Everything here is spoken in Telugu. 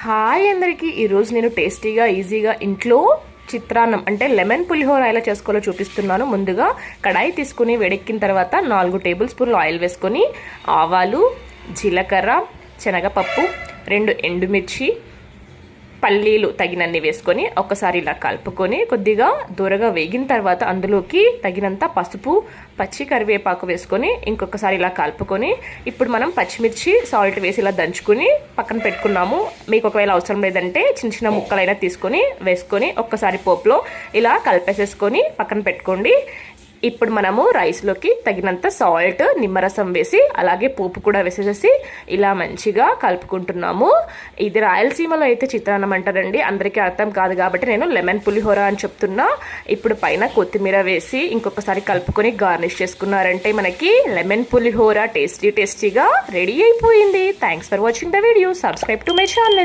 హాయ్ అందరికీ ఈరోజు నేను టేస్టీగా ఈజీగా ఇంట్లో చిత్రాన్నం అంటే లెమన్ పులిహోర ఎలా చేసుకోవాలో చూపిస్తున్నాను. ముందుగా కడాయి తీసుకుని వేడెక్కిన తర్వాత 4 టేబుల్ స్పూన్లు ఆయిల్ వేసుకొని ఆవాలు, జీలకర్ర, శనగపప్పు, 2 ఎండుమిర్చి, పల్లీలు తగినన్ని వేసుకొని ఒకసారి ఇలా కలుపుకొని కొద్దిగా దూరగా వేగిన తర్వాత అందులోకి తగినంత పసుపు, పచ్చి కరివేపాకు వేసుకొని ఇంకొకసారి ఇలా కలుపుకొని ఇప్పుడు మనం పచ్చిమిర్చి, సాల్ట్ వేసి ఇలా దంచుకొని పక్కన పెట్టుకున్నాము. మీకు ఒకవేళ అవసరం లేదంటే చిన్న చిన్న ముక్కలైనా తీసుకొని వేసుకొని ఒక్కసారి పోపులో ఇలా కలిపేసేసుకొని పక్కన పెట్టుకోండి. ఇప్పుడు మనము రైస్లోకి తగినంత సాల్ట్, నిమ్మరసం వేసి అలాగే పోపు కూడా వేసేసి ఇలా మంచిగా కలుపుకుంటున్నాము. ఇది రాయలసీమలో అయితే చిత్రాన్నం అంటారండి, అందరికీ అర్థం కాదు కాబట్టి నేను లెమన్ పులిహోర అని చెప్తున్నా. ఇప్పుడు పైన కొత్తిమీర వేసి ఇంకొకసారి కలుపుకొని గార్నిష్ చేసుకున్నారంటే మనకి లెమన్ పులిహోర టేస్టీగా రెడీ అయిపోయింది. Thanks for watching the video. Subscribe to my channel.